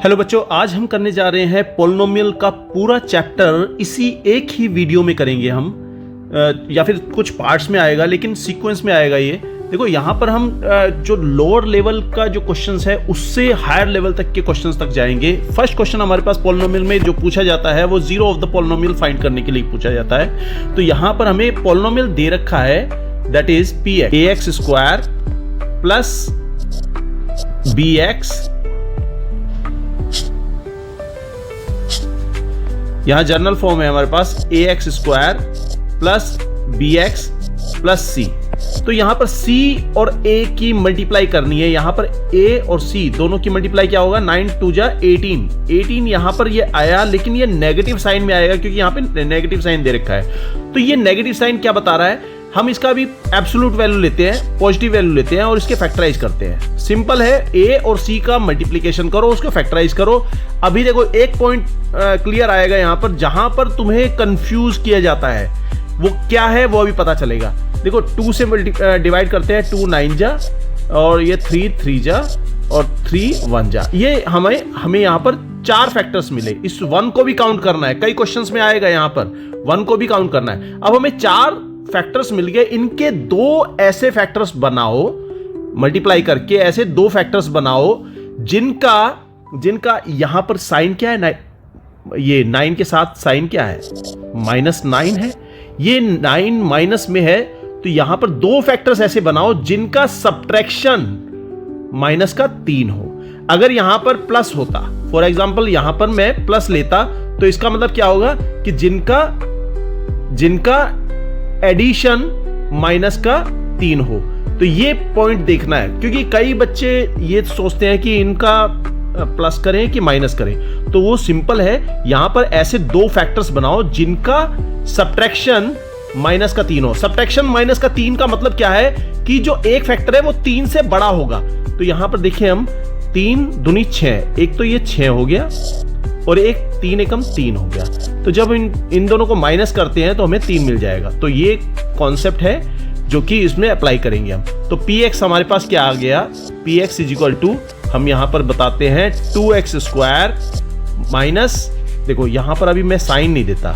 Hello बच्चों, आज हम करने जा रहे हैं पॉलिनोमियल का पूरा चैप्टर इसी एक ही वीडियो में करेंगे हम, या फिर कुछ पार्ट्स में आएगा लेकिन सीक्वेंस में आएगा ये। देखो यहाँ पर हम जो लोअर लेवल का जो क्वेश्चंस है उससे हायर लेवल तक के क्वेश्चंस तक जाएंगे। फर्स्ट क्वेश्चन हमारे पास पॉलिनोमियल में जो पूछा जाता है वो zero of the polynomial find करने के लिए पूछा जाता है। तो यहाँ पर हमें पॉलिनोमियल दे रखा है, that is P x, a x square plus b x, यहां जनरल फॉर्म है हमारे पास a x square plus b x plus c. तो यहां पर c और a की मल्टीप्लाई करनी है। यहां पर a और c दोनों की मल्टीप्लाई क्या होगा, 9 2 जा 18 यहां पर ये आया, लेकिन ये नेगेटिव साइन में आएगा क्योंकि यहां पे नेगेटिव साइन दे रखा है। तो ये नेगेटिव साइन क्या बता रहा है, हम इसका भी एब्सोल्यूट वैल्यू लेते हैं, पॉजिटिव वैल्यू लेते हैं और इसके फैक्टराइज करते हैं। सिंपल है, a और c का मल्टीप्लिकेशन करो, उसको फैक्टराइज करो। अभी देखो एक पॉइंट क्लियर आएगा यहां पर, जहां पर तुम्हें कंफ्यूज किया जाता है वो क्या है वो अभी पता चलेगा। देखो 2 से डिवाइड करते हैं, 2 9 जा और ये 3 3 जा और 3 1 जा। ये हमें यहाँ पर 4 फैक्टर्स मिले। इस 1 को भी काउंट करना है, कई क्वेश्चंस में आएगा यहाँ पर 1 को भी काउंट करना है। अब हमें 4 फैक्टर्स मिल गए, इनके 2 ऐसे फैक्टर्स बनाओ, मल्टीप्लाई करके ऐसे 2 फैक्टर्स बनाओ जिनका यहां पर साइन क्या है, ये 9 के साथ साइन क्या है, -9 है। ये 9 माइनस में है, तो यहां पर 2 फैक्टर्स ऐसे बनाओ जिनका सब्ट्रैक्शन -3 हो। अगर यहां पर प्लस होता, फॉर एग्जांपल यहां पर मैं प्लस लेता, तो इसका मतलब क्या होगा कि जिनका एडिशन -3 हो। तो ये पॉइंट देखना है, क्योंकि कई बच्चे ये सोचते हैं कि इनका प्लस करें कि माइनस करें। तो वो सिंपल है, यहां पर ऐसे 2 फैक्टर्स बनाओ जिनका सब्ट्रैक्शन -3 हो। सब्ट्रैक्शन -3 का मतलब क्या है कि जो एक फैक्टर है वो 3 से बड़ा होगा। तो यहां पर देखिए हम 3 दूनी 6, एक तो ये 6 हो गया और एक 3 एकम 3 हो गया। तो जब इन दोनों को माइनस करते हैं तो हमें 3 मिल जाएगा। तो ये कॉन्सेप्ट है जो कि इसमें अप्लाई करेंगे हम। तो px हमारे पास क्या आ गया, px इज इक्वल टू, हम यहां पर बताते हैं 2x स्क्वायर माइनस, देखो यहां पर अभी मैं साइन नहीं देता,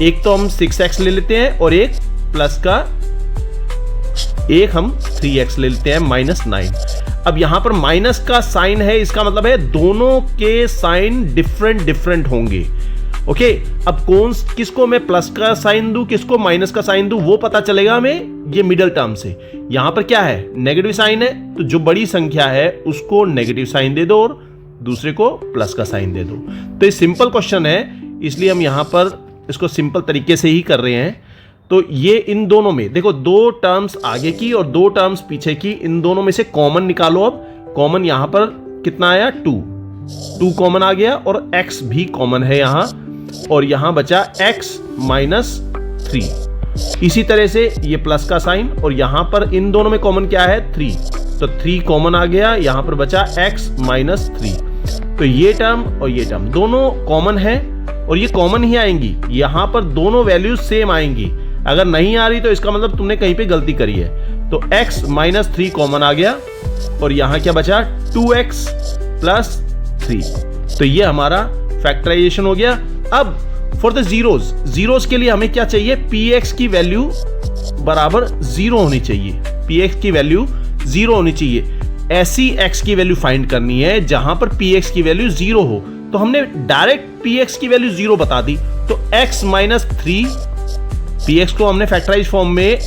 एक तो हम 6x ले लेते हैं और एक प्लस का एक हम 3x ले लेते हैं -9। अब यहां पर माइनस का साइन है, इसका मतलब है दोनों के साइन डिफरेंट होंगे। ओके, अब किसको मैं प्लस का साइन दूं, किसको माइनस का साइन दूं, वो पता चलेगा हमें ये मिडल टर्म से। यहां पर क्या है, नेगेटिव साइन है, तो जो बड़ी संख्या है उसको नेगेटिव साइन दे दो और दूसरे को प्लस का साइन दे दो। तो ये सिंपल क्वेश्चन है, इसलिए हम यहां पर इसको सिंपल तरीके से ही कर रहे हैं। तो ये इन दोनों में देखो 2 टर्म्स आगे की और 2 टर्म्स पीछे की, इन दोनों में से कॉमन निकालो। अब कॉमन यहां पर कितना आया, 2 कॉमन आ गया और x भी कॉमन है यहां, और यहां बचा x -3। इसी तरह से ये प्लस का साइन, और यहां पर इन दोनों में कॉमन क्या है, 3, तो 3 कॉमन आ गया, यहां पर बचा x -3। तो ये टर्म और ये टर्म दोनों कॉमन है और ये कॉमन ही आएंगी, यहां पर दोनों वैल्यूज सेम आएंगी। अगर नहीं आ रही तो इसका मतलब तुमने कहीं पे गलती करी है। तो x -3 कॉमन आ गया और यहां क्या बचा, 2x + 3। तो ये हमारा फैक्टराइजेशन हो गया। अब फॉर द जीरोस के लिए हमें क्या चाहिए, px की वैल्यू बराबर 0 होनी चाहिए, px की वैल्यू 0 होनी चाहिए। ऐसी x की वैल्यू फाइंड करनी है जहां पर px की वैल्यू 0 हो। तो हमने डायरेक्ट px की वैल्यू 0 बता दी, तो x -3, px को हमने फैक्टराइज फॉर्म में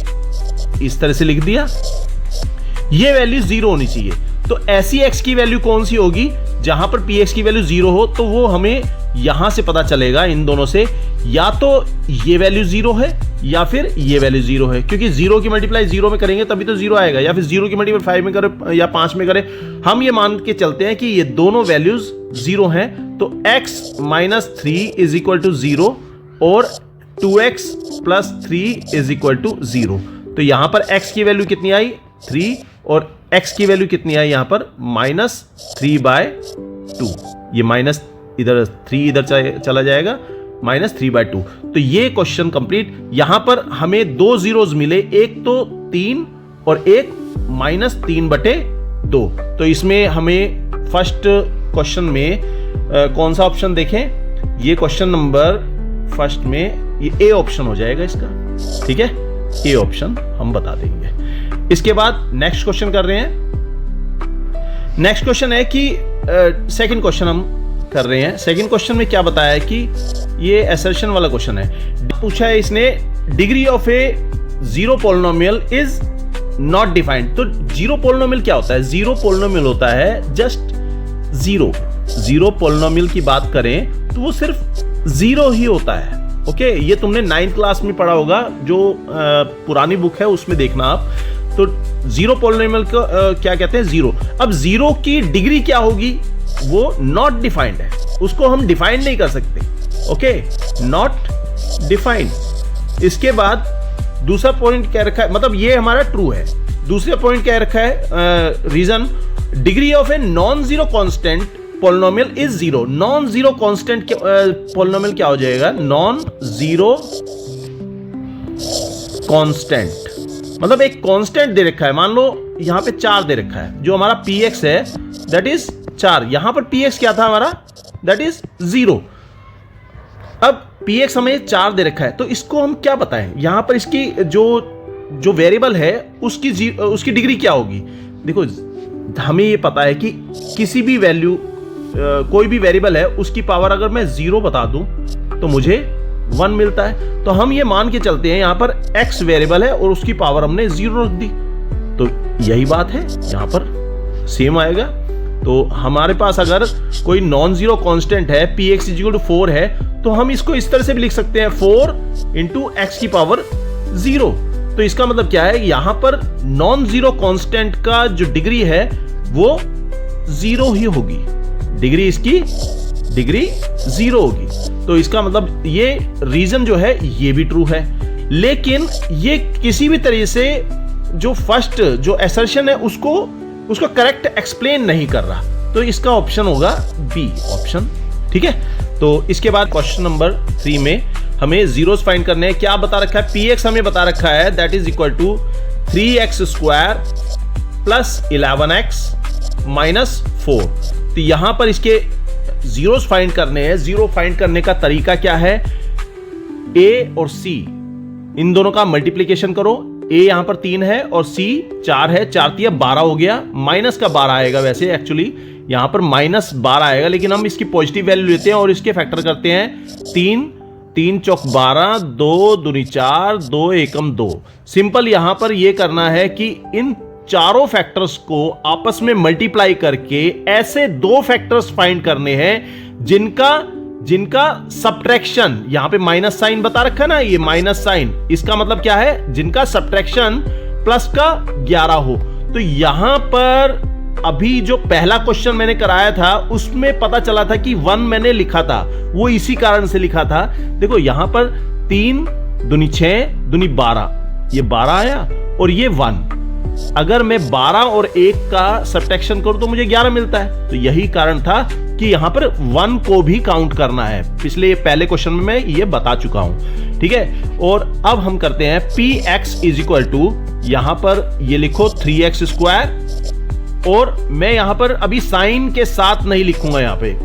इस तरह से लिख दिया, ये वैल्यू 0 होनी चाहिए। तो ऐसी x की वैल्यू कौन सी होगी जहां पर px की वैल्यू 0 हो, तो वो हमें यहां से पता चलेगा, इन दोनों से, या तो ये वैल्यू 0 है या फिर ये वैल्यू 0 है, क्योंकि 0 की मल्टीप्लाई 0 में करेंगे तभी तो 0 आएगा, या फिर 0 की मल्टीप्लाई 5 में करें या 5 में करें। हम ये मान के चलते हैं कि ये दोनों वैल्यूज 0 हैं। तो x -3 इज इक्वल टू 0 और 2x + 3 इज इक्वल टू 0। तो यहां पर x की वैल्यू कितनी आई, 3, और x की वैल्यू कितनी आई यहां पर, -3/2। ये माइनस इधर 3 इधर चला जाएगा, -3/2। तो ये क्वेश्चन कंप्लीट। यहां पर हमें 2 जीरोज मिले, एक तो 3 और एक -3/2। तो इसमें हमें फर्स्ट क्वेश्चन में कौन सा ऑप्शन देखें, ये क्वेश्चन नंबर फर्स्ट में ये ए ऑप्शन हो जाएगा इसका, ठीक है, ए ऑप्शन हम बता देंगे। इसके बाद नेक्स्ट क्वेश्चन कर रहे हैं। नेक्स्ट क्वेश्चन है कि सेकंड क्वेश्चन हम कर रहे हैं। सेकंड क्वेश्चन में क्या बताया है कि ये असर्शन वाला क्वेश्चन है। पूछा है इसने degree of A zero polynomial is not defined. तो जीरो पॉलिनोमियल क्या होता है? जीरो पॉलिनोमियल होता है जस्ट जीरो। जीरो पॉलिनोमियल की बात करें तो वो सिर्फ जीरो ही होता है। ओके, ये तुमने 9th क्लास में पढ़ा होगा, जो पुरानी बुक है उसमें देखना आप। तो जीरो पॉलिनोमियल को क्या कहते हैं? जीरो। अब जीरो की डिग्री क्या होगी? वो नॉट डिफाइंड है, उसको हम डिफाइन नहीं कर सकते। Okay, not defined. इसके बाद दूसरा पॉइंट क्या रखा है, मतलब ये हमारा ट्रू है। दूसरा पॉइंट क्या रखा है? Reason degree of a non zero constant polynomial is zero. Non zero constant polynomial क्या हो जाएगा? नॉन जीरो कांस्टेंट, मतलब एक कांस्टेंट दे रखा है, मान लो यहां पे 4 दे रखा है, जो हमारा px है दैट इज 4। यहां पर px क्या था हमारा? That is 0। अब px हमें 4 दे रखा है, तो इसको हम क्या बताएं? यहां पर इसकी जो वेरिएबल है उसकी डिग्री क्या होगी? देखो, हमें ये पता है कि किसी भी वैल्यू, कोई भी वेरिएबल है, उसकी पावर अगर मैं 0 बता दूं तो मुझे 1 मिलता है। तो हम ये मान के चलते हैं यहां पर x वेरिएबल है और उसकी पावर हमने 0 रख दी, तो यही बात है, यहां पर सेम आएगा। तो हमारे पास अगर कोई नॉन जीरो कांस्टेंट है, px = 4 है, तो हम इसको इस तरह से भी लिख सकते हैं 4 × x की पावर 0। तो इसका मतलब क्या है? यहां पर नॉन जीरो कांस्टेंट का जो डिग्री है वो 0 ही होगी। डिग्री, इसकी डिग्री 0 होगी। तो इसका मतलब ये रीजन जो है ये भी ट्रू है, लेकिन ये किसी भी तरह से जो फर्स्ट जो असर्शन है उसको करेक्ट एक्सप्लेन नहीं कर रहा। तो इसका ऑप्शन होगा बी ऑप्शन, ठीक है। तो इसके बाद क्वेश्चन नंबर 3 में हमें जीरोस फाइंड करने हैं। क्या बता रखा है? px हमें बता रखा है that is equal to 3x² plus 11x minus 4। तो यहां पर इसके जीरोस फाइंड करने हैं। जीरो फाइंड करने का तरीका क्या है? a और c इन दोनों का मल्टीप्लीकेशन करो। a यहां पर 3 है और c 4 है, 4 × 12 हो गया। माइनस का 12 आएगा, वैसे एक्चुअली यहां पर -12 आएगा, लेकिन हम इसकी पॉजिटिव वैल्यू लेते हैं और इसके फैक्टर करते हैं। 3 3 × 4 12, 2 दूनी 4, 2 एकम 2। सिंपल यहां पर यह करना है कि इन चारों फैक्टर्स को आपस में मल्टीप्लाई करके ऐसे 2 फैक्टर्स फाइंड करने हैं जिनका सब्ट्रैक्शन, यहां पे माइनस साइन बता रखा है ना, ये माइनस साइन, इसका मतलब क्या है? जिनका सब्ट्रैक्शन प्लस का 11 हो। तो यहां पर अभी जो पहला क्वेश्चन मैंने कराया था उसमें पता चला था कि 1 मैंने लिखा था, वो इसी कारण से लिखा था। देखो यहां पर 3 दूनी 6 दूनी 12, ये 12 आया और ये 1। अगर मैं 12 और 1 का सब्ट्रैक्शन करूं तो मुझे 11 मिलता है। तो यही कारण था कि यहां पर 1 को भी काउंट करना है। पिछले पहले क्वेश्चन में मैं ये बता चुका हूं, ठीक है। और अब हम करते हैं px = यहां पर ये लिखो 3x², और मैं यहां पर अभी साइन के साथ नहीं लिखूंगा, यहां पे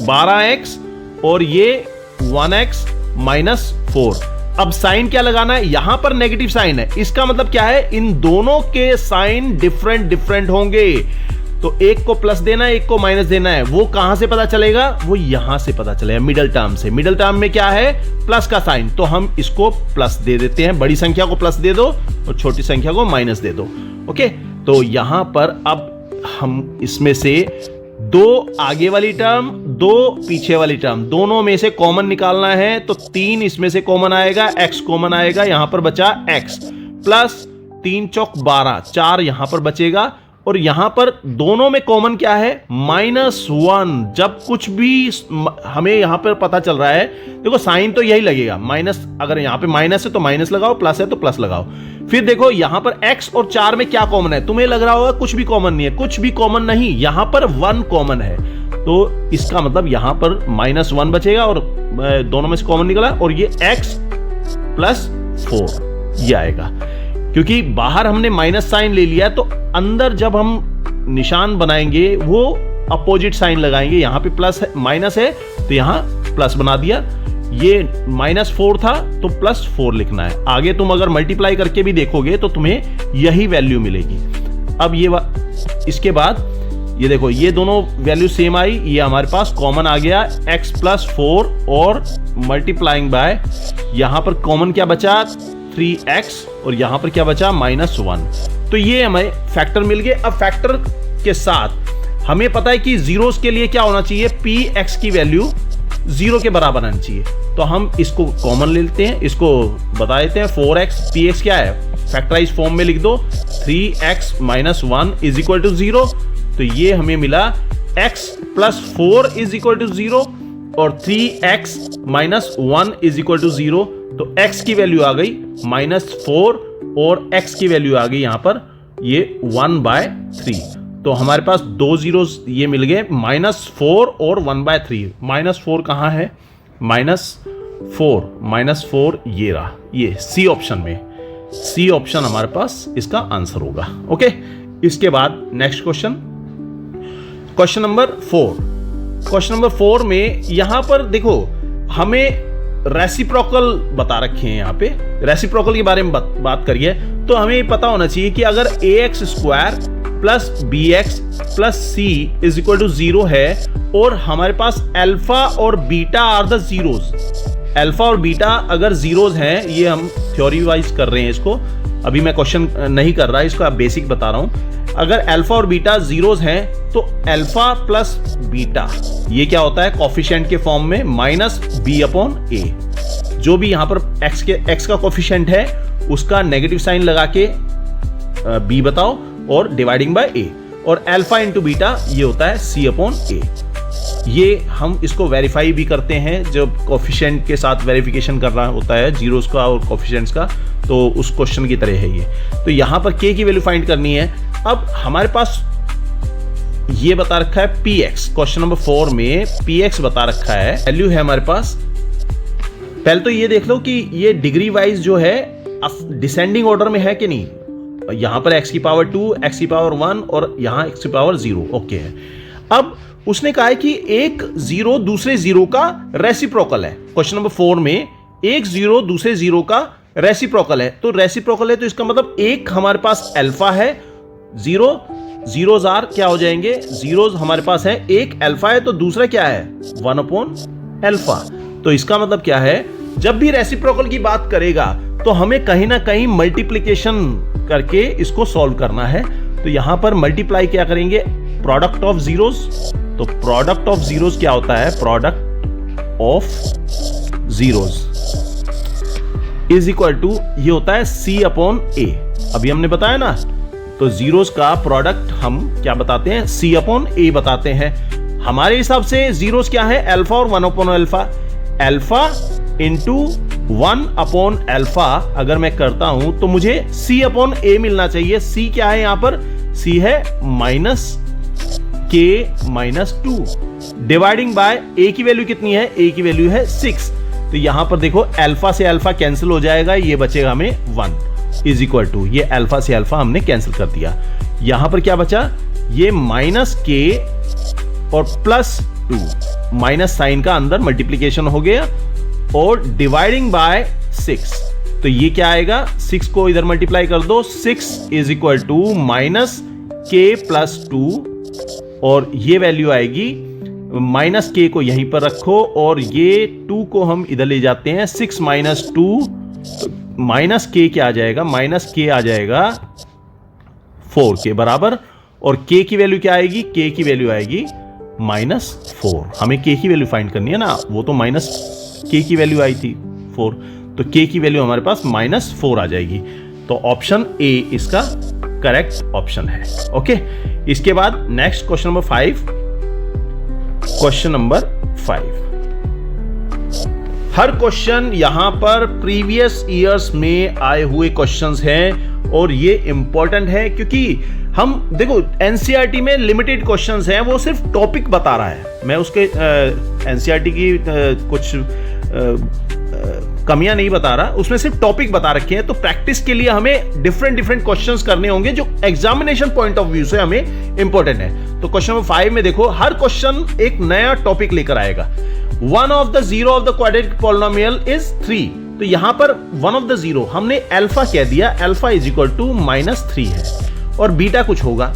12x और ये 1x माइनस 4। अब साइन क्या लगाना है? यहां पर नेगेटिव साइन है, इसका मतलब क्या है? इन दोनों के साइन डिफरेंट होंगे। तो एक को प्लस देना है, एक को माइनस देना है। वो कहां से पता चलेगा? वो यहां से पता चलेगा, मिडिल टर्म से। मिडिल टर्म में क्या है? प्लस का साइन, तो हम इसको प्लस दे देते हैं। बड़ी संख्या को प्लस दे दो और छोटी संख्या को माइनस दे दो। ओके, तो यहां पर अब हम इसमें से 2 आगे वाली टर्म, 2 पीछे वाली टर्म, दोनों में से कॉमन निकालना है। तो 3 इसमें से कॉमन आएगा, x कॉमन आएगा, यहां पर बचा x प्लस 3 × 4 12, 4 यहां पर बचेगा। और यहां पर दोनों में कॉमन क्या है? -1। जब कुछ भी हमें यहां पर पता चल रहा है, देखो साइन तो यही लगेगा, माइनस, अगर यहां पे माइनस है तो माइनस लगाओ, प्लस है तो प्लस लगाओ। फिर देखो यहां पर x और 4 में क्या कॉमन है? तुम्हें लग रहा होगा कुछ भी कॉमन नहीं है, कुछ भी कॉमन नहीं, यहां पर 1 कॉमन है। तो इसका मतलब यहां पर -1 बचेगा और दोनों में से कॉमन निकला, और ये x + 4 ये आएगा। क्योंकि बाहर हमने माइनस साइन ले लिया, तो अंदर जब हम निशान बनाएंगे वो अपोजिट साइन लगाएंगे, यहाँ पे प्लस है, माइनस है तो यहाँ प्लस बना दिया, ये -4 था तो +4 लिखना है। आगे तुम अगर मल्टीप्लाई करके भी देखोगे तो तुम्हें यही वैल्यू मिलेगी। अब ये इसके बाद ये देखो, ये दोनों वैल्यू सेम आई, ये हमारे पास कॉमन आ गया x + 4 और मल्टीप्लाइंग बाय, यहां पर कॉमन क्या बचा 3x और यहां पर क्या बचा -1। तो ये हमें फैक्टर मिल गए। अब फैक्टर के साथ हमें पता है कि जीरोस के लिए क्या होना चाहिए, px की वैल्यू 0 के बराबर आनी चाहिए। तो हम इसको कॉमन ले लेते हैं, इसको बता देते हैं 4x, px क्या है फैक्टराइज फॉर्म में लिख दो, 3x - 1 = 0। तो ये हमें मिला x + 4 = 0 और 3x - 1 = 0। तो x की वैल्यू आ गई -4 और x की वैल्यू आ गई यहां पर ये 1/3। तो हमारे पास दो जीरोस ये मिल गए, -4 और 1/3। -4 कहाँ है, -4 ये रहा, ये सी ऑप्शन में, सी ऑप्शन हमारे पास इसका आंसर होगा। ओके, इसके बाद next question number 4। Question number 4 में यहां पर देखो हमें रेसिप्रोकल बता रखे हैं, यहां पे रेसिप्रोकल के बारे में बात करिए तो हमें पता होना चाहिए कि अगर ax² + bx + c = 0 है और हमारे पास अल्फा और beta are the zeros, alpha और बीटा अगर जीरोस हैं, ये हम थ्योरी वाइज कर रहे हैं इसको, अभी मैं क्वेश्चन नहीं कर रहा, इसको आप बेसिक बता रहा हूं। अगर अल्फा और बीटा जीरोस हैं तो अल्फा + बीटा ये क्या होता है, कोफिशिएंट के फॉर्म में -b/a। जो भी यहां पर x का कोफिशिएंट है उसका नेगेटिव साइन लगा के b बताओ और डिवाइडिंग बाय a, और अल्फा × बीटा ये होता है c/a। ये हम इसको वेरीफाई भी करते हैं जब कोफिशिएंट के साथ वेरिफिकेशन कर रहा होता है जीरोस का और कोफिशिएंट्स का, तो उस क्वेश्चन की तरह है ये। तो यहां पर k की वैल्यू फाइंड करनी है। अब हमारे पास ये बता रखा है px, क्वेश्चन नंबर 4 में px बता रखा है, वैल्यू है हमारे पास। पहले तो ये देख लो कि ये डिग्री वाइज जो है डिसेंडिंग ऑर्डर में है कि नहीं, यहां पर x⁻2, x⁻1 और यहां x⁻0 ओके है। अब उसने कहा है कि एक जीरो दूसरे जीरो का रेसिप्रोकल है। क्वेश्चन नंबर 4 में एक जीरो दूसरे जीरो का रेसिप्रोकल है, तो रेसिप्रोकल है तो इसका मतलब एक हमारे पास अल्फा है, जीरोस आर क्या हो जाएंगे, जीरोस हमारे पास है, एक अल्फा है तो दूसरा क्या है 1/अल्फा। तो इसका मतलब क्या है, जब भी रेसिप्रोकल की बात करेगा तो हमें कहीं ना कहीं मल्टीप्लिकेशन करके इसको सॉल्व करना है। तो यहां पर मल्टीप्लाई क्या करेंगे, प्रोडक्ट ऑफ जीरोस। तो प्रोडक्ट ऑफ जीरोस क्या होता है, प्रोडक्ट ऑफ जीरोस = ये होता है c/a। अभी हमने बताया ना, तो जीरोस का प्रोडक्ट हम क्या बताते हैं, c/a बताते हैं। हमारे हिसाब से जीरोस क्या है, अल्फा और 1/अल्फा। अल्फा × 1/अल्फा अगर मैं करता हूं तो मुझे c/a मिलना चाहिए। c क्या है यहां पर, c है -k-2 डिवाइडिंग बाय a की वैल्यू कितनी है, a की वैल्यू है 6। तो यहां पर देखो अल्फा से अल्फा कैंसिल हो जाएगा, ये बचेगा हमें 1 = ये अल्फा से अल्फा हमने कैंसिल कर दिया। यहां पर क्या बचा, ये -k और +2, माइनस साइन का अंदर मल्टीप्लीकेशन हो गया और डिवाइडिंग बाय 6। तो ये क्या आएगा, 6 को इधर मल्टीप्लाई कर दो, 6 = -k+2 और ये वैल्यू आएगी, -k को यहीं पर रखो और ये 2 को हम इधर ले जाते हैं, 6 - 2 -k क्या आ जाएगा, -k आ जाएगा 4 के बराबर। और k की वैल्यू क्या आएगी, k की वैल्यू आएगी -4। हमें k की वैल्यू फाइंड करनी है ना, वो तो -k की वैल्यू आई थी 4, तो k की वैल्यू हमारे पास -4 आ जाएगी। तो ऑप्शन ए इसका करेक्ट ऑप्शन है। ओके, इसके बाद next question number 5। Question number 5, हर क्वेश्चन यहां पर प्रीवियस ईयर्स में आए हुए क्वेश्चंस हैं और ये इंपॉर्टेंट है क्योंकि हम देखो एनसीईआरटी में लिमिटेड क्वेश्चंस हैं, वो सिर्फ टॉपिक बता रहा है। मैं उसके एनसीईआरटी की कुछ कमियां नहीं बता रहा, उसमें सिर्फ टॉपिक बता रखे हैं। तो प्रैक्टिस के लिए हमें डिफरेंट क्वेश्चंस करने होंगे जो एग्जामिनेशन पॉइंट ऑफ व्यू से हमें इंपॉर्टेंट है। तो क्वेश्चन नंबर 5 में देखो, हर क्वेश्चन एक नया टॉपिक लेकर आएगा। One of the zero of the quadratic polynomial is 3। तो यहां पर वन ऑफ द जीरो हमने अल्फा कह दिया, अल्फा इज इक्वल टू -3 है और बीटा कुछ होगा,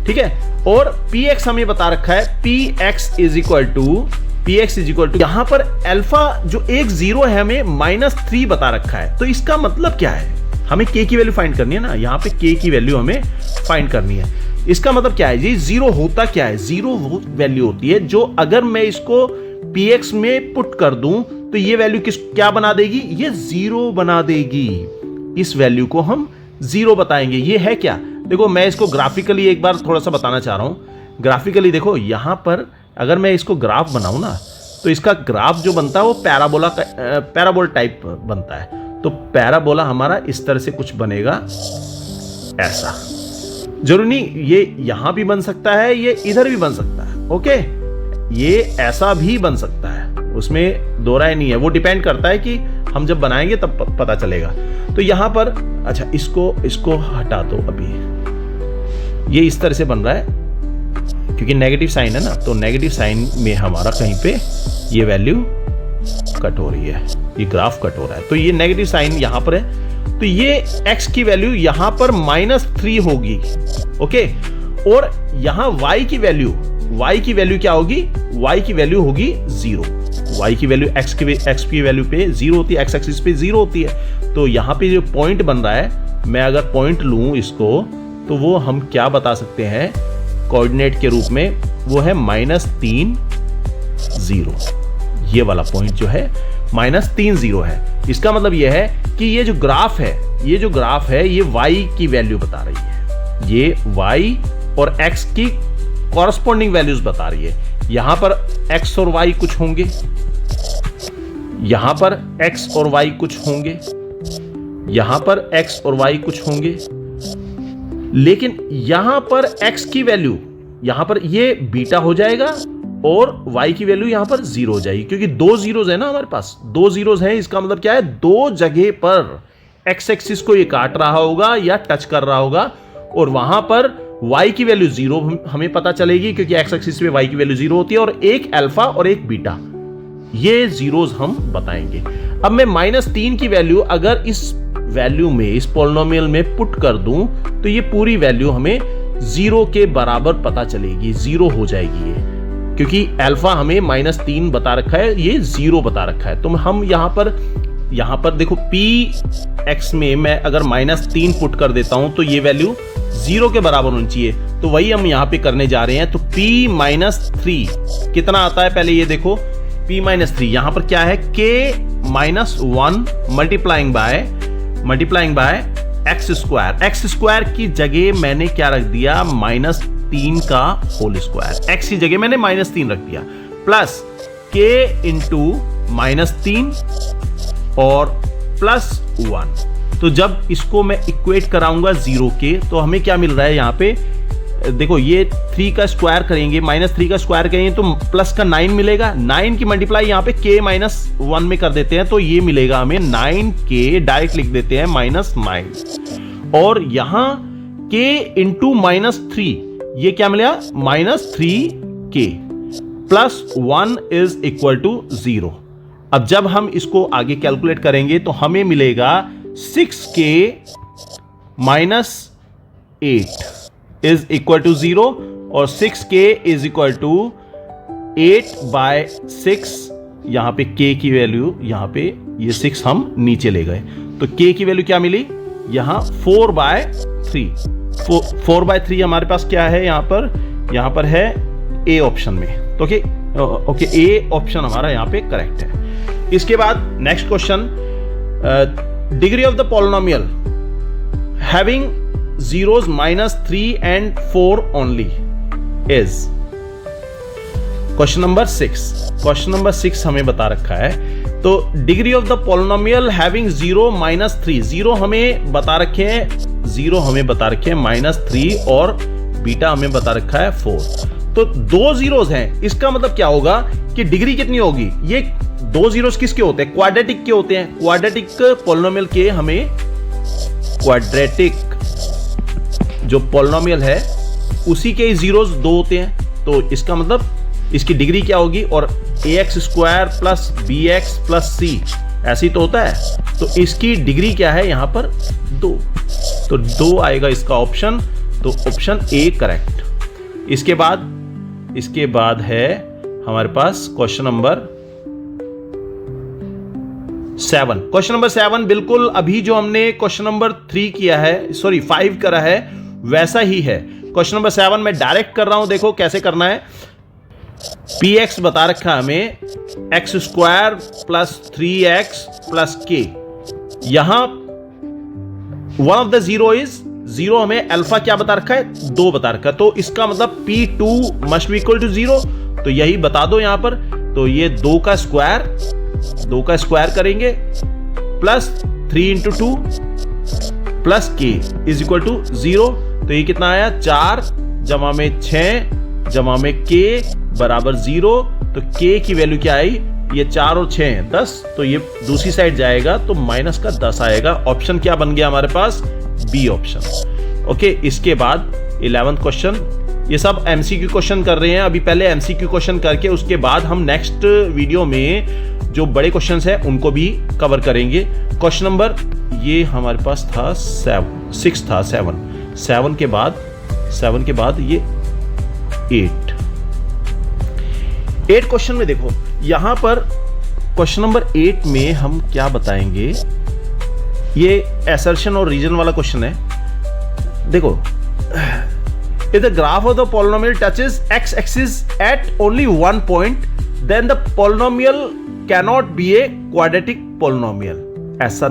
ठीक है। और px हमें बता रखा है, px इज इक्वल टू यहां पर अल्फा जो एक जीरो है हमें -3 बता रखा है। तो इसका मतलब क्या है, हमें k की वैल्यू फाइंड करनी है ना, यहां पे k की वैल्यू हमें फाइंड करनी है। इसका मतलब क्या है जी, जीरो होता क्या है, जीरो वो वैल्यू होती है जो अगर मैं इसको px में पुट कर दूं तो ये वैल्यू क्या बना देगी, ये जीरो बना देगी। इस वैल्यू को हम जीरो बताएंगे। ये है क्या, देखो मैं इसको ग्राफिकली एक बार थोड़ा सा बताना चाह रहा हूं। ग्राफिकली देखो, यहां पर अगर मैं इसको ग्राफ बनाऊं ना, तो इसका ग्राफ जो बनता है वो पैराबोल टाइप बनता है। तो पैराबोला हमारा इस तरह से कुछ बनेगा, ऐसा। जरूरी नहीं ये यहां भी बन सकता है, ये इधर भी बन सकता है, ओके, ये ऐसा भी बन सकता है, उसमें दो राय नहीं है। वो डिपेंड करता है कि हम जब बनाएंगे तब पता चलेगा। तो यहां पर अच्छा, इसको हटा दो अभी, ये इस तरह से बन रहा है क्योंकि नेगेटिव साइन है ना, तो नेगेटिव साइन में हमारा कहीं पे ये वैल्यू कट हो रही है, ये ग्राफ कट हो रहा है। तो ये नेगेटिव साइन यहां पर है, तो ये x की वैल्यू यहां पर -3 होगी, ओके। और यहां y की वैल्यू क्या होगी, y की वैल्यू होगी 0। y की वैल्यू x की वैल्यू पे 0 होती है, x एक्सिस पे 0 होती है। तो यहां पे जो पॉइंट बन रहा है, मैं अगर पॉइंट लूं इसको, तो वो हम क्या बता सकते हैं कोऑर्डिनेट के रूप में, वो है -3 0। ये वाला पॉइंट जो है -3 0 है। इसका मतलब ये है कि ये जो ग्राफ है ये y की वैल्यू बता रही है, ये y और x की कॉरस्पॉन्डिंग वैल्यूज बता रही है। यहां पर x और y कुछ होंगे, यहां पर x और y कुछ होंगे, यहां पर x और y कुछ होंगे, लेकिन यहां पर x की वैल्यू यहां पर ये बीटा हो जाएगा और y की वैल्यू यहां पर 0 हो जाएगी, क्योंकि दो जीरोज है ना हमारे पास, दो जीरोज हैं। इसका मतलब क्या है, दो जगह पर x एक्सिस को ये काट रहा होगा या टच कर रहा होगा, और वहां पर y की वैल्यू 0 हमें पता चलेगी क्योंकि x एक्सिस पे y की वैल्यू 0 होती है, और एक अल्फा और एक बीटा, ये जीरोज हम बताएंगे। अब मैं -3 की वैल्यू अगर इस वैल्यू में, इस पॉलिनोमियल में पुट कर दूं, तो ये पूरी वैल्यू हमें 0 के बराबर पता चलेगी, 0 हो जाएगी ये, क्योंकि अल्फा हमें -3 बता रखा है, ये 0 बता रखा है। तो हम यहां पर देखो px में मैं अगर -3 पुट कर देता हूं तो ये वैल्यू 0 के बराबर होनी चाहिए। तो वही हम यहां पे करने जा रहे हैं। तो p-3 कितना आता है, पहले ये देखो, p-3 यहां पर क्या है, k-1 multiplying by x square की जगह मैंने क्या रख दिया, -3 का होल स्क्वायर। एक्स की जगह मैंने -3 रख दिया, प्लस k इंटू -3 और +1। तो जब इसको मैं इक्वेट कराऊंगा 0 के, तो हमें क्या मिल रहा है यहाँ पे, देखो ये 3 का स्क्वायर करेंगे, -3 का स्क्वायर करेंगे तो प्लस का 9 मिलेगा। 9 की मल्टीप्लाई यहाँ पे k-1 में कर देते हैं, तो ये मिलेगा हमें 9k, डायरेक्ट लिख देते हैं -9, और यहां k इंटू -3, ये क्या मिलेगा, -3k +1 इज इक्वल टू 0। अब जब हम इसको आगे कैलकुलेट करेंगे तो हमें मिलेगा 6k -8 इज इक्वल टू 0, और 6k इज इक्वल टू 8/6। यहां पे k की वैल्यू, यहां पे ये 6 हम नीचे ले गए, तो k की वैल्यू क्या मिली, यहां 4/3। 4/3 हमारे पास क्या है, यहां पर है a ऑप्शन में। तो ओके, a ऑप्शन हमारा यहां पे करेक्ट है। इसके बाद next question, degree of the polynomial having zeros -3 and 4 only is, question number 6 हमें बता रखा है। तो degree of the polynomial having 0 -3, 0 हमें बता रखे हैं -3 और बीटा हमें बता रखा है 4। तो दो जीरोस हैं, इसका मतलब क्या होगा कि डिग्री कितनी होगी? ये दो जीरोस किसके होते हैं? क्वाड्रेटिक के होते हैं। क्वाड्रेटिक पॉलिनोमियल के हमें क्वाड्रेटिक जो पॉलिनोमियल है उसी के जीरोस दो होते हैं, तो इसका मतलब इसकी डिग्री क्या होगी? और ax square plus bx plus c ऐसी तो होता है, तो इसकी डिग्री क्या है यहां पर? 2, तो 2 आएगा इसका ऑप्शन, तो ऑप्शन ए करेक्ट। इसके बाद है हमारे पास क्वेश्चन नंबर 7। क्वेश्चन नंबर 7 बिल्कुल अभी जो हमने क्वेश्चन नंबर 3 किया है, सॉरी 5 करा है, वैसा ही है। क्वेश्चन नंबर 7 मैं डायरेक्ट कर रहा हूं, देखो कैसे करना है। px बता रखा है हमें x square plus 3x plus k। यहां one of the zero is 0, हमें अल्फा क्या बता रखा है? 2 बता रखा है, तो इसका मतलब p2 must be equal to 0, तो यही बता दो यहां पर। तो ये 2 का स्क्वायर करेंगे plus 3 into 2 plus k is equal to 0, तो ये कितना आया? 4 जमा में 6 जमा में k बराबर 0, तो k की वैल्यू क्या आई? ये 4 और 6 है 10, तो ये दूसरी साइड जाएगा तो माइनस का 10 आएगा। ऑप्शन क्या बन गया हमारे पास? B option. ओके, इसके बाद 11th क्वेश्चन, ये सब एमसीक्यू क्वेश्चन कर रहे हैं अभी, पहले एमसीक्यू क्वेश्चन करके उसके बाद हम नेक्स्ट वीडियो में जो बड़े क्वेश्चंस हैं उनको भी कवर करेंगे। क्वेश्चन नंबर ये हमारे पास था 6 था, 7 के बाद ये 8 क्वेश्चन में देखो, यहां पर क्वेश्चन नंबर 8 में हम क्या बताएंगे? ये असर्शन और रीजन वाला क्वेश्चन है। देखो, if the graph of the polynomial touches x axis at only one point, then the polynomial cannot be a quadratic polynomial। ऐसा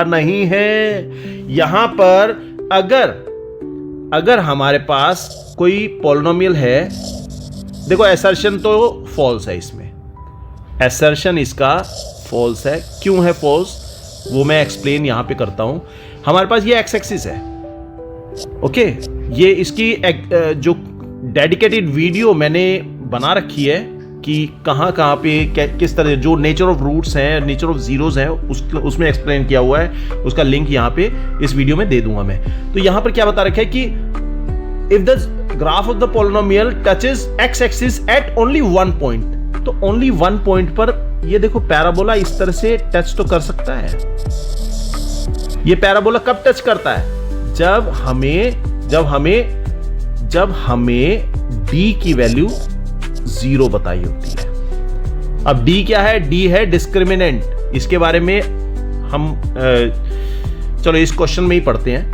नहीं है। यहां पर अगर हमारे पास कोई polynomial है, देखो असर्शन तो फॉल्स है, इसमें असर्शन इसका फॉल्स है। क्यों है फॉल्स वो मैं एक्सप्लेन यहां पे करता हूं। हमारे पास ये एक्स एक्सिस है, ओके, ये इसकी जो डेडिकेटेड वीडियो मैंने बना रखी है कि कहां पे किस तरह जो नेचर ऑफ रूट्स हैं, नेचर ऑफ जीरोस हैं, उसमें एक्सप्लेन किया हुआ है, उसका लिंक यहां पे इस वीडियो में दे दूंगा मैं। तो यहां पर क्या बता रखा है कि if the graph of the polynomial touches x axis at only one point, तो ओनली वन पॉइंट पर ये देखो पैराबोला इस तरह से टच तो कर सकता है। ये पैराबोला कब टच करता है? जब हमें d की वैल्यू 0 बताई होती है। अब d क्या है? d है डिस्क्रिमिनेंट। इसके बारे में हम चलो इस क्वेश्चन में ही पढ़ते हैं।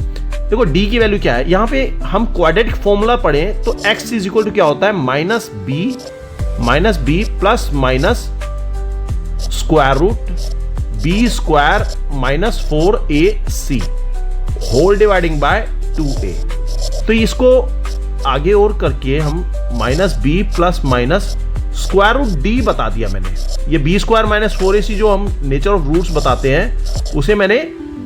देखो d की वैल्यू क्या है, यहां पे हम क्वाड्रेटिक फॉर्मूला पढ़ें तो x इज इक्वल टू क्या होता है? Minus B plus minus square root b square minus 4ac whole dividing by 2a। तो इसको आगे और करके हम minus B plus minus square root D बता दिया मैंने। ये बी स्क्वायर माइनस 4ac जो हम नेचर ऑफ रूट्स बताते हैं उसे मैंने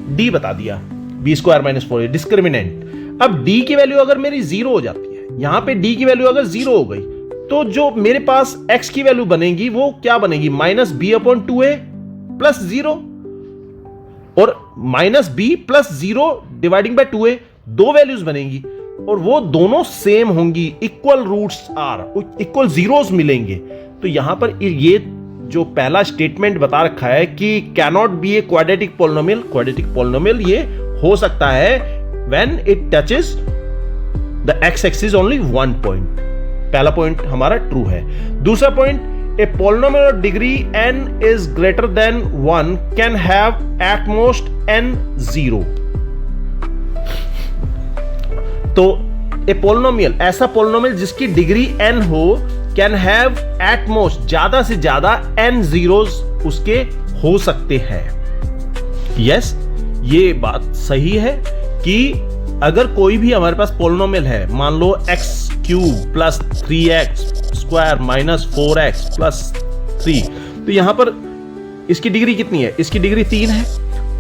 डी बता दिया, b square minus 4ac discriminant. अब डी की वैल्यू अगर मेरी 0 हो जाती है, यहां पे डी की वैल्यू अगर 0 हो गई, तो जो मेरे पास x की वैल्यू बनेगी वो क्या बनेगी? Minus b upon 2a plus 0, और minus B plus 0 dividing by 2a, दो वैल्यूज बनेंगी और वो दोनों सेम होंगी, equal roots are, equal zeros मिलेंगे। तो यहां पर ये जो पहला स्टेटमेंट बता रखा है कि cannot be a quadratic polynomial ये हो सकता है when it touches the x axis only one point. पहला पॉइंट हमारा ट्रू है। दूसरा point, a polynomial of degree n is greater than 1 can have at most n 0। तो a polynomial, ऐसा polynomial जिसकी डिग्री n हो, can have at most, ज्यादा से ज्यादा n zeros उसके हो सकते हैं। यस, ये बात सही है कि अगर कोई भी हमारे पास polynomial है, मान लो x cube plus 3x square minus 4x plus 3, तो यहां पर इसकी डिग्री कितनी है? इसकी डिग्री 3 है।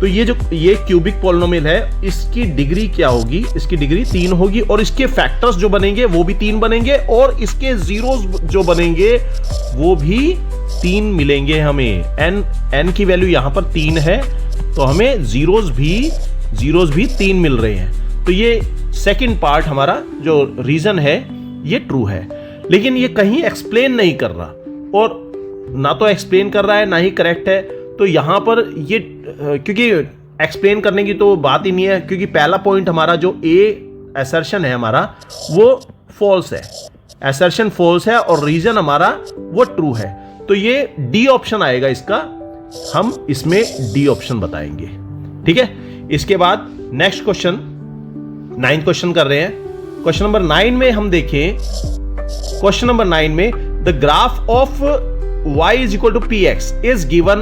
तो ये क्यूबिक पॉलिनोमियल है, इसकी डिग्री क्या होगी? इसकी डिग्री 3 होगी और इसके फैक्टर्स जो बनेंगे वो भी 3 बनेंगे और इसके जीरोस जो बनेंगे वो भी 3 मिलेंगे हमें। n की वैल्यू यहां पर 3 है तो हमें जीरोस भी 3 मिल रहे हैं। तो ये सेकंड पार्ट हमारा जो रीजन है ये ट्रू है, लेकिन ये कहीं एक्सप्लेन नहीं कर रहा और ना तो एक्सप्लेन कर रहा है ना ही करेक्ट है। तो यहां पर ये क्योंकि एक्सप्लेन करने की तो बात ही नहीं है, क्योंकि पहला पॉइंट हमारा जो असर्शन है हमारा वो फॉल्स है, असर्शन फॉल्स है और रीजन हमारा वो ट्रू है। तो ये डी ऑप्शन आएगा इसका, हम इसमें डी ऑप्शन बताएंगे। ठीक है, इसके बाद नेक्स्ट क्वेश्चन 9th क्वेश्चन कर रहे हैं। क्वेश्चन नंबर 9 में हम देखें, क्वेश्चन नंबर 9 में the graph of y is equal to px is given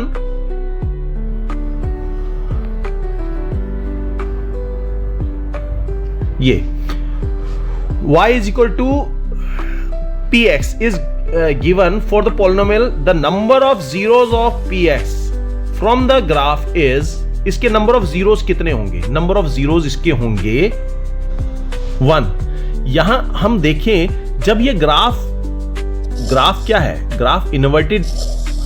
ये y is equal to px is given for the polynomial the number of zeros of px from the graph is, इसके number of zeros कितने होंगे? Number of zeros इसके होंगे 1। यहां हम देखें जब ये ग्राफ क्या है? ग्राफ इन्वर्टेड,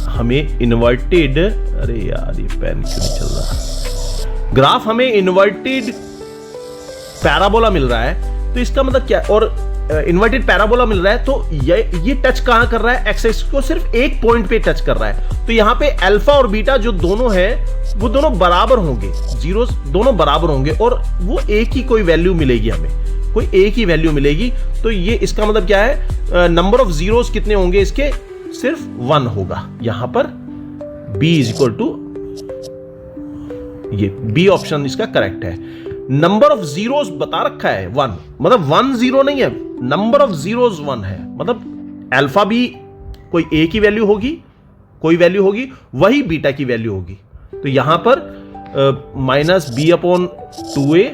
हमें इन्वर्टेड, अरे यार ये पेन क्यों नहीं चल रहा? ग्राफ हमें इन्वर्टेड पैराबोला मिल रहा है, तो इसका मतलब क्या? और इन्वर्टेड पैराबोला मिल रहा है तो ये टच कहां कर रहा है? एक्स एक्सिस को सिर्फ एक पॉइंट पे टच कर रहा है। तो यहां पे अल्फा और बीटा जो दोनों है वो दोनों बराबर होंगे, जीरोस दोनों बराबर होंगे और वो एक ही कोई वैल्यू मिलेगी, हमें कोई एक ही वैल्यू मिलेगी। तो ये इसका मतलब क्या है? नंबर ऑफ जीरोस कितने होंगे इसके? सिर्फ 1 होगा। यहां पर b इज इक्वल टू, ये b ऑप्शन इसका करेक्ट है। नंबर ऑफ जीरोस बता रखा है 1, मतलब 1 0 नहीं है, नंबर ऑफ जीरोस 1 है, मतलब अल्फा भी कोई a की वैल्यू होगी, कोई वैल्यू होगी, वही बीटा की वैल्यू होगी। तो यहां पर -b/2a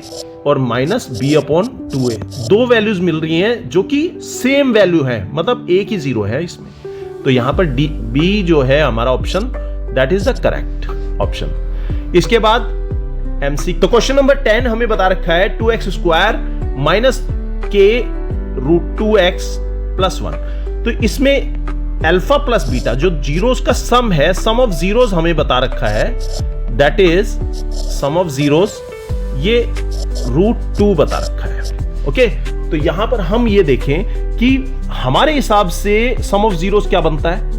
और -b/2a दो वैल्यूज मिल रही हैं जो कि सेम वैल्यू है, मतलब एक ही जीरो है इसमें। तो यहां पर b जो है हमारा option, that is the correct option. इसके बाद MC, तो क्वेश्चन नंबर 10 हमें बता रखा है 2x² - k√2x + 1। तो इसमें अल्फा प्लस बीटा जो जीरोस का सम है, सम ऑफ जीरोस हमें बता रखा है, that is sum of zeros, ये √2 बता रखा है। ओके, तो यहां पर हम ये देखें कि हमारे हिसाब से सम ऑफ जीरोस क्या बनता है,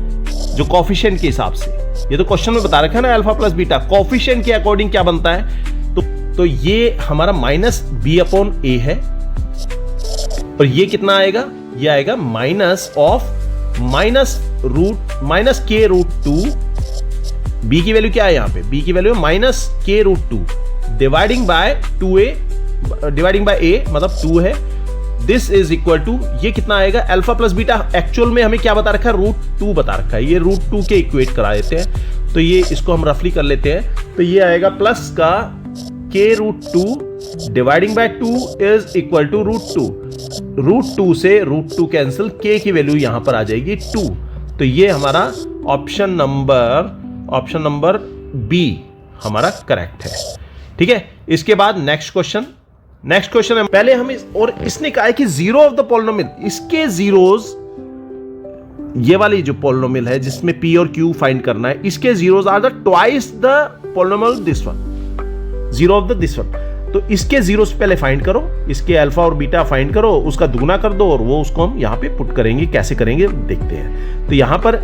जो कोफिशिएंट के हिसाब से। ये तो क्वेश्चन में बता रखा है ना, अल्फा प्लस बीटा कोफिशिएंट के अकॉर्डिंग क्या बनता है? तो ये हमारा -b/a है और ये कितना आएगा? ये आएगा -k√2। b की वैल्यू क्या है? यहां पे b की value -k√2 dividing by 2a, dividing by a मतलब 2 है। दिस इज इक्वल टू, ये कितना आएगा? अल्फा प्लस बीटा एक्चुअल में हमें क्या बता रखा है? √2 बता रखा है। ये √2 के इक्वेट करा देते हैं, तो ये इसको हम रफली कर लेते हैं। तो ये आएगा प्लस का k√2 dividing by 2 is equal to √2। √2 से √2 कैंसिल, k की वैल्यू यहां पर आ जाएगी 2। तो ये हमारा ऑप्शन नंबर बी हमारा करेक्ट है। ठीक है, इसके बाद नेक्स्ट क्वेश्चन है, पहले हम और इसने कहा है कि जीरो ऑफ द पॉलिनोमियल, इसके जीरोस, ये वाली जो पॉलिनोमियल है जिसमें p और q फाइंड करना है, इसके zeros are the twice the polynomial this one, zero of the this one. तो इसके जीरोस पहले फाइंड करो, इसके अल्फा और बीटा फाइंड करो, उसका दुगना कर दो और वो उसको हम यहां पे पुट करेंगे। कैसे करेंगे देखते हैं। तो यहां पर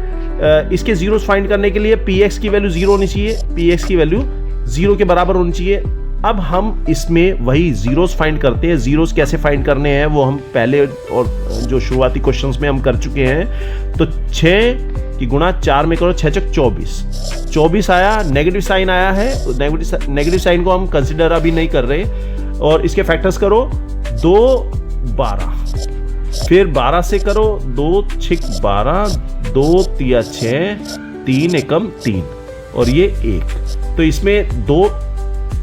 इसके जीरोस फाइंड करने के लिए px की वैल्यू 0 होनी चाहिए, px की वैल्यू 0 के बराबर होनी चाहिए। अब हम इसमें वही जीरोस फाइंड करते हैं। जीरोस कैसे फाइंड करने हैं वो हम पहले और जो शुरुआती क्वेश्चंस में हम कर चुके हैं। तो 6 की गुणा 4 में करो, 6 × 24, 24 आया, नेगेटिव साइन आया है, नेगेटिव साइन को हम कंसिडर अभी नहीं कर रहे। और इसके फैक्टर्स करो, 2 12, फिर 12 से करो, 2 6 12, 2 3 6, 3 एकम 3 और ये 1। तो इसमें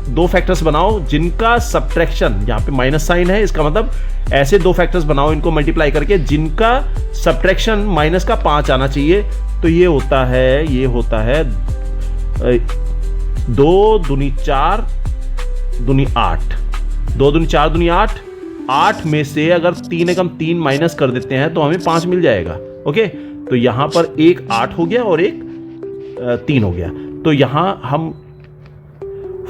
दो फैक्टर्स बनाओ जिनका सब्ट्रैक्शन, यहां पे माइनस साइन है, इसका मतलब ऐसे दो फैक्टर्स बनाओ इनको मल्टीप्लाई करके जिनका सब्ट्रैक्शन माइनस का 5 आना चाहिए। तो ये होता है 2 दूनी 4 दूनी 8, 2 दूनी 4 दूनी 8, 8 में से अगर 3 एकम 3 माइनस कर देते हैं तो हमें 5 मिल जाएगा। ओके, तो यहां पर एक 8 हो गया और एक 3 हो गया। तो यहां हम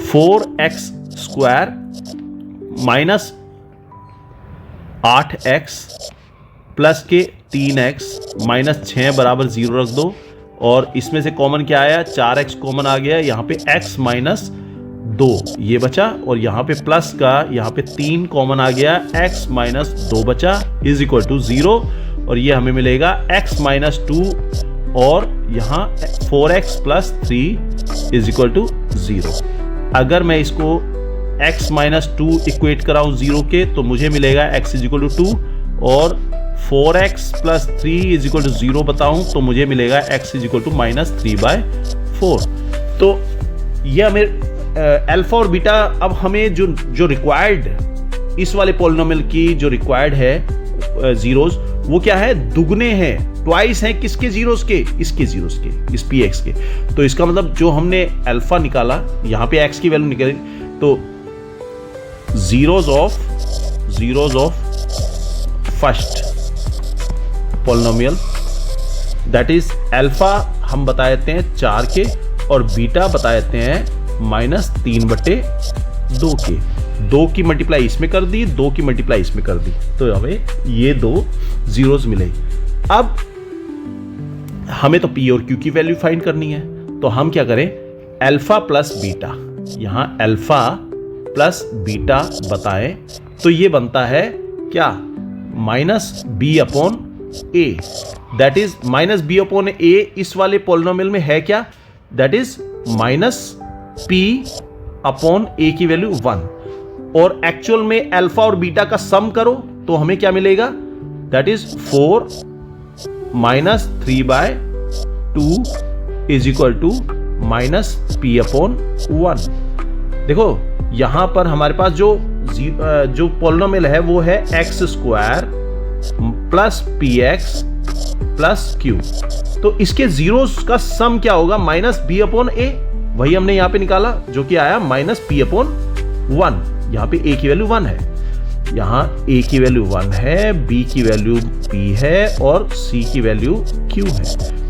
4x square minus 8x plus के 3x माइनस 6 बराबर 0 रख दो, और इसमें से कॉमन क्या आया, 4x कॉमन आ गया, यहां पे x माइनस 2 ये बचा, और यहां पे प्लस का यहां पे 3 कॉमन आ गया, x माइनस 2 बचा इज इक्वल टू 0, और ये हमें मिलेगा x माइनस 2 और यहां 4x plus 3 is equal to 0। अगर मैं इसको x माइनस 2 इक्वेट कराऊं 0 के तो मुझे मिलेगा x इज इक्वल टू 2, और 4x plus 3 is equal to 0 बताऊं तो मुझे मिलेगा x is equal to minus 3/4। तो ये हमें अल्फा और बीटा, अब हमें जो रिक्वायर्ड इस वाले पॉलिनोमियल की जो रिक्वायर्ड है जीरोस, वो क्या है, दुगने हैं, ट्वाइस हैं किसके जीरोस के, इसके जीरोस के, इस px के। तो इसका मतलब जो हमने अल्फा निकाला, यहां पे x की वैल्यू निकाली, तो zeros of first polynomial that is alpha हम बता देते हैं 4 के, और बीटा बता देते हैं माइनस 3/2 के। 2 की मल्टीप्लाई इसमें कर दी, 2 की मल्टीप्लाई इसमें कर दी, तो हमें ये 2 जीरोस मिले। अब हमें तो p और q की वैल्यू फाइंड करनी है, तो हम क्या करें, अल्फा प्लस बीटा, यहां अल्फा प्लस बीटा बताएं तो ये बनता है क्या, minus b upon a, that is minus b upon a इस वाले पॉलिनोमियल में है क्या, that is minus p upon a की वैल्यू 1, और एक्चुअल में अल्फा और बीटा का सम करो तो हमें क्या मिलेगा, that is 4 minus 3/2 is equal to minus p upon 1। देखो यहां पर हमारे पास जो पॉलिनोमियल है वो है x square plus px plus q, तो इसके जीरोस का सम क्या होगा, माइनस b अपॉन a, वही हमने यहां पे निकाला जो कि आया माइनस p अपॉन 1। यहां पे a की वैल्यू 1 है, यहां a की वैल्यू 1 है, b की वैल्यू p है और c की वैल्यू q है।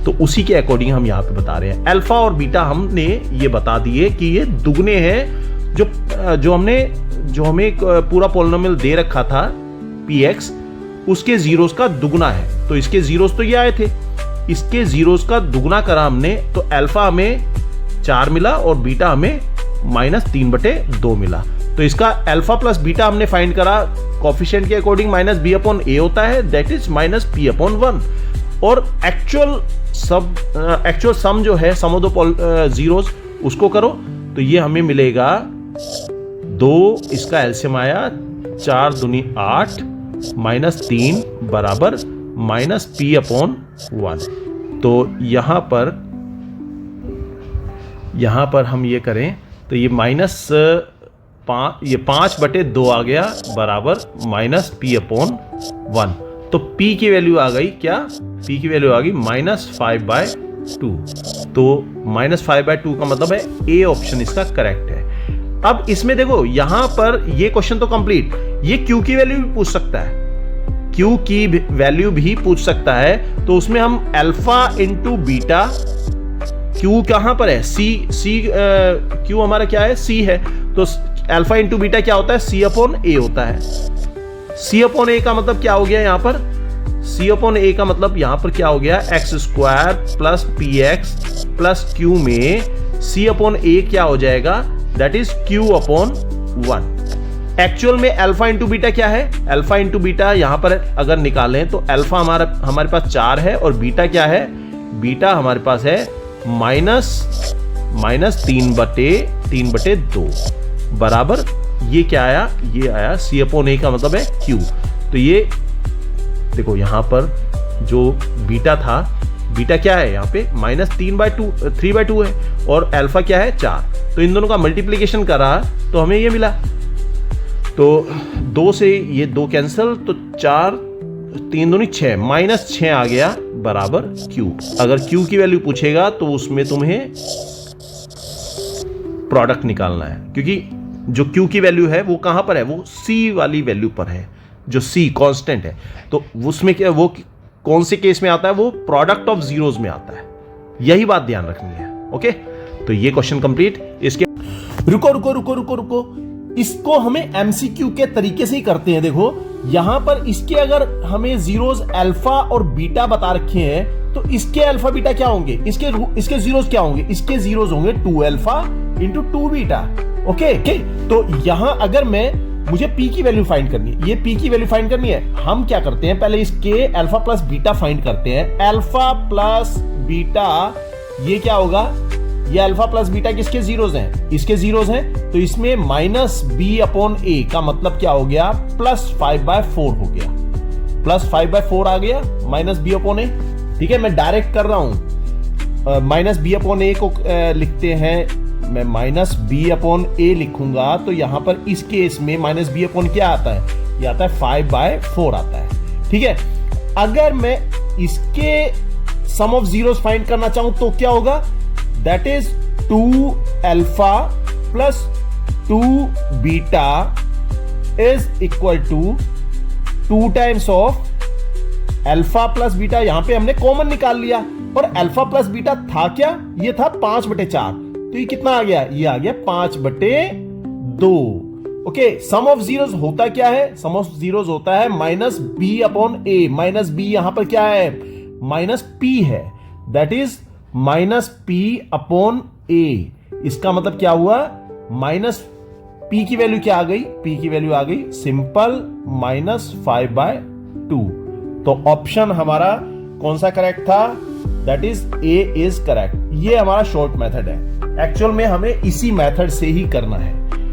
तो उसी के अकॉर्डिंग हम यहां पे बता रहे हैं। अल्फा और बीटा हमने ये बता दिए कि ये दुगने हैं, जो हमें पूरा पॉलिनोमियल दे रखा था px, उसके जीरोस का दुगना है। तो इसके जीरोस तो ये आए थे, इसके जीरोस का दुगना करा हमने, तो अल्फा हमें 4 मिला और बीटा हमें माइनस 3/2 मिला। तो इसका अल्फा प्लस बीटा हमने फाइंड करा, कोफिशिएंट के according minus b upon a होता है, that is minus p upon 1, और एक्चुअल सम जो है, सम ऑफ द जीरोस, उसको करो तो ये हमें मिलेगा 2, इसका एलसीएम आया 4 दूनी 8 माइनस 3 बराबर माइनस p अपॉन 1। तो यहां पर हम ये करें तो ये माइनस 5/2 आ गया बराबर माइनस p अपॉन 1। तो p की वैल्यू आ गई क्या, p की वैल्यू आ गई माइनस 5/2। तो माइनस 5/2 का मतलब है a ऑप्शन इसका करेक्ट है। अब इसमें देखो यहां पर ये क्वेश्चन तो कंप्लीट, ये q की वैल्यू भी पूछ सकता है, q की वैल्यू भी पूछ सकता है। तो उसमें हम अल्फा इंटू बीटा, q कहां पर है, q हमारा क्या है, c है, तो अल्फा इंटू बीटा क्या होता है, c अपॉन a होता है। c अपॉन a का मतलब क्या हो गया, यहां पर c अपॉन a का मतलब यहां पर क्या हो गया, x square plus px plus q में c अपॉन a क्या हो जाएगा, that is q upon 1। Actual में अल्फा इंटू बीटा क्या है, अल्फा इंटू बीटा यहां पर अगर निकालें तो अल्फा हमारे पास 4 है, और बीटा क्या है, बीटा हमारे पास है माइनस 3/2 बराबर, ये क्या आया, ये आया c अपॉन a का मतलब है q। तो ये देखो यहां पर जो बीटा था, बीटा क्या है यहाँ पे माइनस 3/2 है, और अल्फा क्या है 4, तो इन दोनों का मल्टीप्लीकेशन करा तो हमें ये मिला। तो 2 से ये 2 कैंसिल, तो 4 3 दूनी 6, माइनस 6 आ गया बराबर q। अगर q की वैल्यू पूछेगा तो उसमें तुम्हें प्रोडक्ट निकालना है, क्योंकि जो Q की वैल्यू है वो कहां पर है, वो C वाली वैल्यू पर है, जो C कांस्टेंट है। तो उसमें क्या, वो कौन से केस में आता है, वो प्रोडक्ट ऑफ जीरोस में आता है। यही बात ध्यान रखनी है। ओके, तो ये क्वेश्चन कंप्लीट। इसके रुको रुको रुको रुको रुको, इसको हमें एमसीक्यू के तरीके से ही करते हैं। देखो यहां पर इसके अगर हमें जीरोस अल्फा और बीटा बता रखे हैं तो इसके अल्फा बीटा क्या होंगे, इसके जीरोस क्या होंगे, इसके जीरोस होंगे 2 अल्फा इंटू 2 बीटा। ओके, तो यहां अगर मुझे P की वैल्यू फाइंड करनी है, ये P की वैल्यू फाइंड करनी है, हम क्या करते हैं, पहले इसके अल्फा प्लस बीटा फाइंड करते हैं। अल्फा प्लस बीटा ये क्या होगा, ये अल्फा प्लस बीटा किसके जीरोस हैं, इसके जीरोस हैं, तो इसमें माइनस बी अपॉन ए का मतलब क्या हो गया, प्लस 5/4 हो गया, प्लस 5/4 आ गया माइनस बी अपॉन ए। ठीक है, मैं डायरेक्ट कर रहा हूं, माइनस बी अपॉन ए को लिखते हैं, मैं माइनस बी अपॉन ए लिखूंगा तो यहां पर इस केस में माइनस बी अपॉन क्या आता है, ये आता है 5/4 आता है। ठीक है, अगर मैं इसके सम ऑफ जीरोस फाइंड करना चाहूं तो क्या होगा, that is 2 alpha plus 2 beta is equal to 2 times of alpha plus beta. यहां पे हमने कॉमन निकाल लिया, और अल्फा प्लस बीटा था क्या, ये था 5/4, तो ये कितना आ गया, ये आ गया 5/2। ओके, सम ऑफ जीरोस होता क्या है, सम ऑफ जीरोस होता है minus b upon a. Minus b यहां पर क्या है, माइनस पी है, that is minus p upon a. इसका मतलब क्या हुआ, माइनस पी की वैल्यू क्या आ गई, पी की वैल्यू आ गई सिंपल -5/2। तो ऑप्शन हमारा कौन सा करेक्ट था, that is a is correct. ये हमारा शॉर्ट मेथड है, एक्चुअल में हमें इसी मेथड से ही करना है।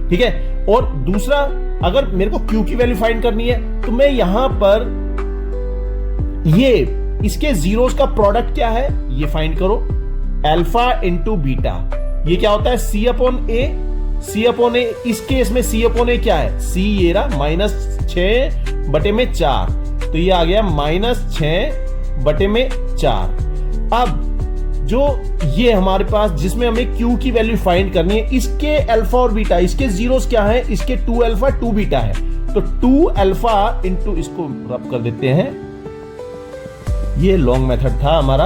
ठीक है, और दूसरा, अगर मेरे को Q की वैल्यू फाइंड करनी है तो मैं यहां पर ये इसके जीरोस का प्रोडक्ट क्या है ये फाइंड करो, अल्फा इंटू बीटा, ये क्या होता है C अपॉन ए। C अपॉन ए, इस केस में C अपॉन ए क्या है, C ये रहा -6/4, तो ये आ गया -6/4। अब जो ये हमारे पास जिसमें हमें Q की वैल्यू फाइंड करनी है, इसके अल्फा और बीटा, इसके जीरोस क्या है, इसके 2 अल्फा 2 बीटा है, तो 2 अल्फा इंटू, इसको रब कर देते हैं, ये लॉन्ग मेथड था हमारा,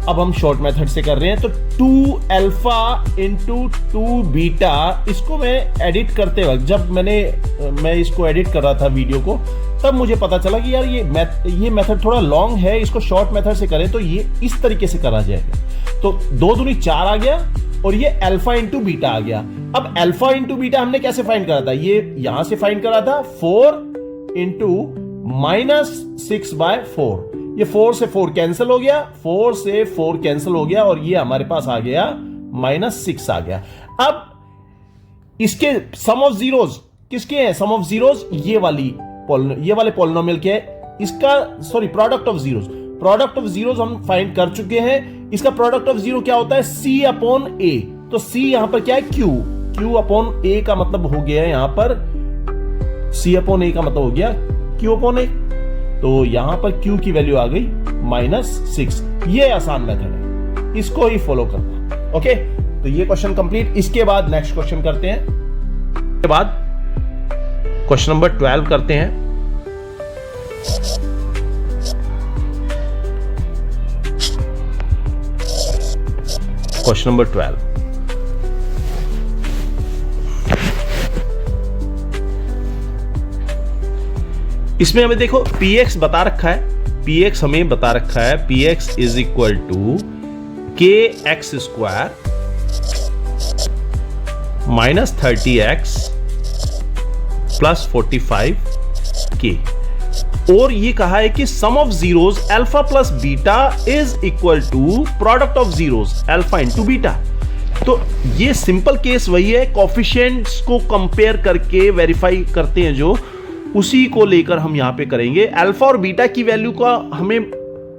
अब हम शॉर्ट मेथड से कर रहे हैं। तो 2 अल्फा इंटू 2 बीटा, इसको मैं एडिट करते वक्त, जब मैं इसको एडिट कर रहा था वीडियो को, तब मुझे पता चला कि यार ये मेथड थोड़ा लॉन्ग है, इसको शॉर्ट मेथड से करें तो ये इस तरीके से करा जाएगा। तो 2 दूनी 4 आ गया, और ये अल्फा इंटू बीटा आ गया। अब अल्फा इंटू बीटा हमने कैसे फाइंड करा था, ये यहां से फाइंड करा था 4 इंटू -6/4। ये 4 से 4 कैंसिल हो गया, 4 से 4 कैंसिल हो गया, और ये हमारे पास आ गया -6 आ गया। अब इसके सम ऑफ जीरोस किसके हैं, सम ऑफ जीरोस ये वाले पॉलिनोमियल के है, इसका सॉरी प्रोडक्ट ऑफ जीरोस हम फाइंड कर चुके हैं। इसका प्रोडक्ट ऑफ जीरो क्या होता है, C अपॉन ए। तो C यहां पर क्या है, Q अपॉन ए का मतलब हो गया यहां पर, C अपॉन ए का मतलब हो गया Q अपॉन ए, तो यहां पर Q की वैल्यू आ गई -6। ये आसान मेथड है, इसको ही फॉलो करना। ओके, तो ये क्वेश्चन कंप्लीट। इसके बाद नेक्स्ट क्वेश्चन करते हैं, इसके बाद क्वेश्चन नंबर 12 करते हैं। क्वेश्चन नंबर 12, इसमें हमें देखो px बता रखा है, px हमें बता रखा है, px is equal to kx square -30x plus 45k, और ये कहा है कि sum of zeros alpha plus beta is equal to product of zeros alpha into beta. तो ये सिंपल केस वही है, कोफिशिएंट्स को कंपेयर करके वेरीफाई करते हैं, जो उसी को लेकर हम यहां पे करेंगे। अल्फा और बीटा की वैल्यू का हमें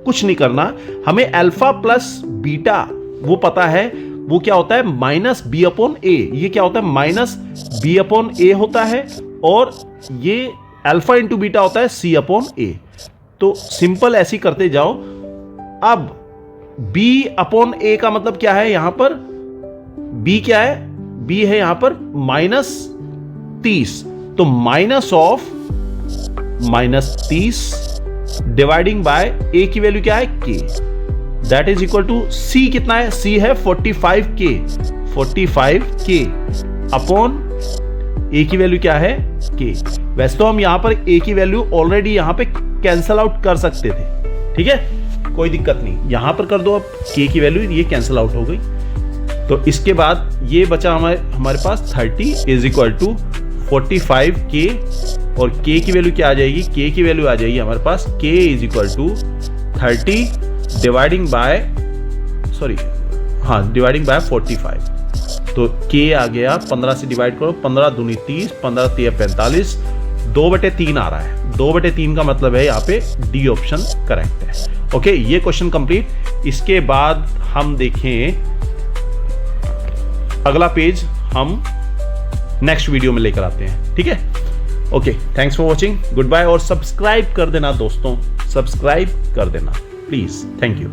कुछ नहीं करना, हमें अल्फा प्लस बीटा वो पता है, वो क्या होता है -b अपॉन ए। ये क्या होता है -b अपॉन ए होता है, और ये अल्फा इंटू बीटा होता है C अपॉन ए। तो सिंपल ऐसी करते जाओ। अब b अपॉन ए का मतलब क्या है, यहां पर b क्या है, बी है यहां पर -30, तो माइनस ऑफ -30 डिवाइडिंग बाय ए की वैल्यू क्या है के, दैट इज इक्वल टू सी कितना है, सी है 45K अपॉन ए की वैल्यू क्या है के। वैसे तो हम यहां पर ए की वैल्यू ऑलरेडी यहां पे कैंसल आउट कर सकते थे, ठीक है, कोई दिक्कत नहीं, यहां पर कर दो अब के की वैल्यू, ये कैंसल आउट हो गई। तो इसके बाद ये बचा हमारे पास 30 इज इक्वल टू 45K और K की वैल्यू क्या आ जाएगी, K की वैल्यू आ जाएगी हमारे पास K is equal to 30 dividing by 45। तो K आ गया 15 से डिवाइड करो, 15 दूनी 30, 15 3 45, 2/3 आ रहा है, 2/3 का मतलब है यहाँ पे डी ऑप्शन करेक्ट है। ओके, ये क्वेश्चन कंप्लीट। इसके बाद हम देखें अगला पेज, हम नेक्स्ट वीडियो में लेकर आते हैं, ठीक है। Okay, thanks for watching, good bye, और सब्सक्राइब कर देना दोस्तों, सब्सक्राइब कर देना प्लीज, थैंक यू।